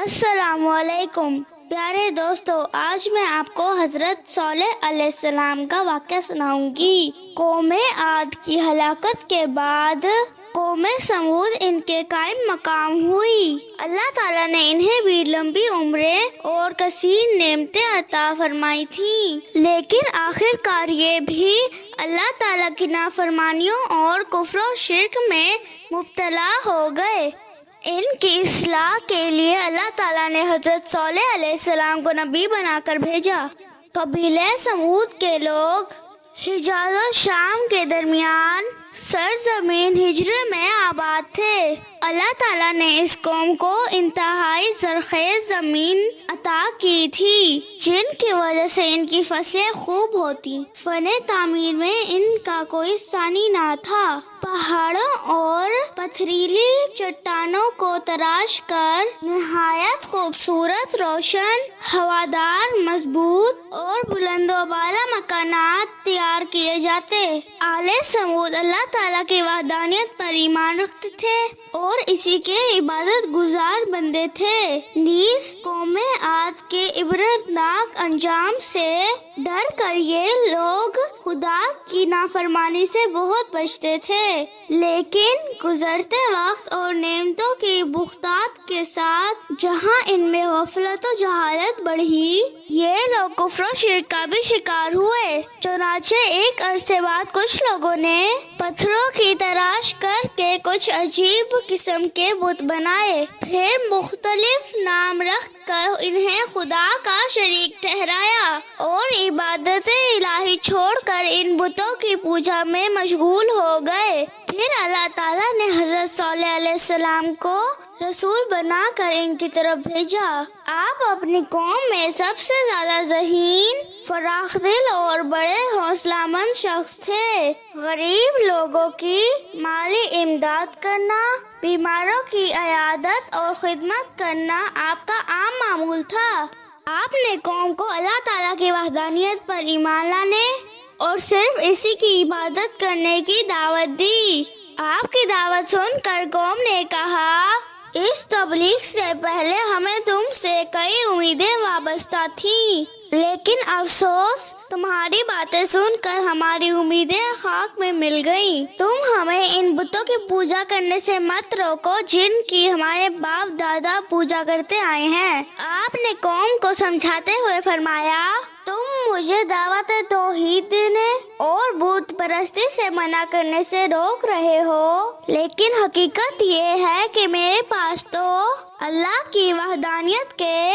السلام علیکم پیارے دوستو، آج میں آپ کو حضرت صالح علیہ السلام کا واقعہ سناؤں گی۔ قوم عاد کی ہلاکت کے بعد قوم سمود ان کے قائم مقام ہوئی۔ اللہ تعالیٰ نے انہیں بھی لمبی عمریں اور کثیر نعمتیں عطا فرمائی تھیں، لیکن آخر کار یہ بھی اللہ تعالیٰ کی نافرمانیوں اور کفر و شرک میں مبتلا ہو گئے۔ ان کی اصلاح کے لیے اللہ تعالیٰ نے حضرت صالح علیہ السلام کو نبی بنا کر بھیجا۔ قبیلہ سمود کے لوگ حجاز و شام کے درمیان سرزمین ہجر میں آباد تھے۔ اللہ تعالیٰ نے اس قوم کو انتہائی زرخیز زمین عطا کی تھی، جن کی وجہ سے ان کی فصلیں خوب ہوتی۔ فن تعمیر میں ان کا کوئی ثانی نہ تھا۔ پہاڑوں اور پتھریلی چٹانوں کو تراش کر نہایت خوبصورت، روشن، ہوادار، مضبوط اور بلند و بالا مکانات تیار کیے جاتے۔ آل سمود اللہ تعالیٰ کی وحدانیت پر ایمان رکھتے تھے اور اسی کے عبادت گزار بندے تھے۔ نیز قوم عاد کے عبرتناک انجام سے ڈر کر یہ لوگ خدا کی نافرمانی سے بہت بچتے تھے، لیکن گزرتے وقت اور نعمتوں کی بختات کے ساتھ جہاں ان میں غفلت و جہالت بڑھی، یہ لوگ کفر و شرک کا بھی شکار ہوئے۔ چنانچہ ایک عرصے بعد کچھ لوگوں نے پتھروں کی تراش کر کے کچھ عجیب قسم کے بت بنائے، پھر مختلف نام رکھ کر انہیں خدا کا شریک ٹھہرایا اور عبادت الہی چھوڑ کر ان بتوں کی پوجا میں مشغول ہو گئے۔ پھر اللہ تعالیٰ نے حضرت صالح علیہ السلام کو رسول بنا کر ان کی طرف بھیجا۔ آپ اپنی قوم میں سب سے زیادہ ذہین، فراخ دل اور بڑے حوصلہ مند شخص تھے۔ غریب لوگوں کی مالی امداد کرنا، بیماروں کی عیادت اور خدمت کرنا آپ کا عام معمول تھا۔ آپ نے قوم کو اللہ تعالیٰ کی وحدانیت پر ایمان لانے اور صرف اسی کی عبادت کرنے کی دعوت دی۔ آپ کی دعوت سن کر قوم نے کہا، اس تبلیغ سے پہلے ہمیں تم سے کئی امیدیں وابستہ تھیں، لیکن افسوس تمہاری باتیں سن کر ہماری امیدیں خاک میں مل گئیں۔ تم ہمیں ان بتوں کی پوجا کرنے سے مت روکو جن کی ہمارے باپ دادا پوجا کرتے آئے ہیں۔ آپ نے قوم کو سمجھاتے ہوئے فرمایا، تم مجھے دعوت توحید دینے اور بت پرستی سے منع کرنے سے روک رہے ہو، لیکن حقیقت یہ ہے کہ میرے پاس تو اللہ کی وحدانیت کے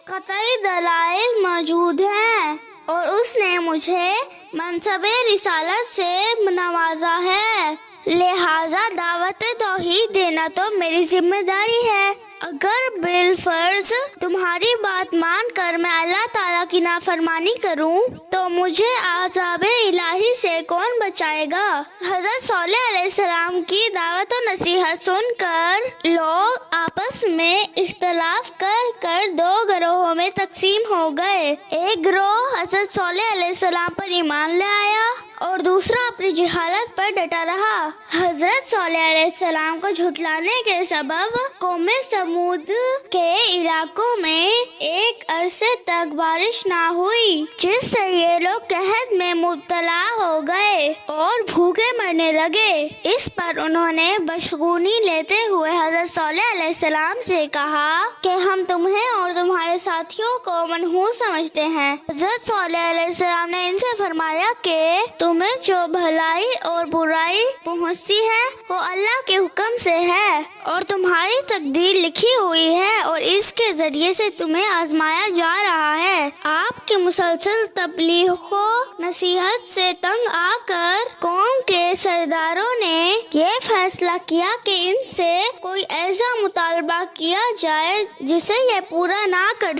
قطعی دلائل موجود ہیں اور اس نے مجھے منصب رسالت سے نوازا ہے، لہذا دعوت توحید دینا تو میری ذمہ داری ہے۔ اگر بالفرض تمہاری بات مان کر میں اللہ تعالیٰ کی نافرمانی کروں تو مجھے عذاب الہی سے کون بچائے گا؟ حضرت صالح علیہ السلام کی دعوت و نصیحت سن کر لوگ آپس میں اختلاف کر دو گروہوں میں تقسیم ہو گئے۔ ایک گروہ حضرت صالح علیہ السلام پر ایمان لے آیا اور دوسرا اپنی جہالت پر ڈٹا رہا۔ حضرت صالح علیہ السلام کو جھٹلانے کے سبب قوم سمود کے علاقوں میں ایک عرصے تک بارش نہ ہوئی، جس سے یہ لوگ قحط میں مبتلا ہو گئے اور بھوکے مرنے لگے۔ اس پر انہوں نے بشگونی لیتے ہوئے حضرت صالح علیہ السلام سے کہا کہ ہم تمہیں اور تمہارے ساتھیوں کو منحوس سمجھتے ہیں۔ حضرت صالح علیہ السلام نے ان سے فرمایا کہ تمہیں جو بھلائی اور برائی پہنچتی ہے وہ اللہ کے حکم سے ہے اور تمہاری تقدیر لکھی ہوئی ہے اور اس کے ذریعے سے تمہیں آزمایا جا رہا ہے۔ آپ کی مسلسل تبلیغ و نصیحت سے تنگ آ کر قوم کے سرداروں نے یہ فیصلہ کیا کہ ان سے کوئی ایسا مطالبہ کیا جائے جسے یہ پورا نہ کر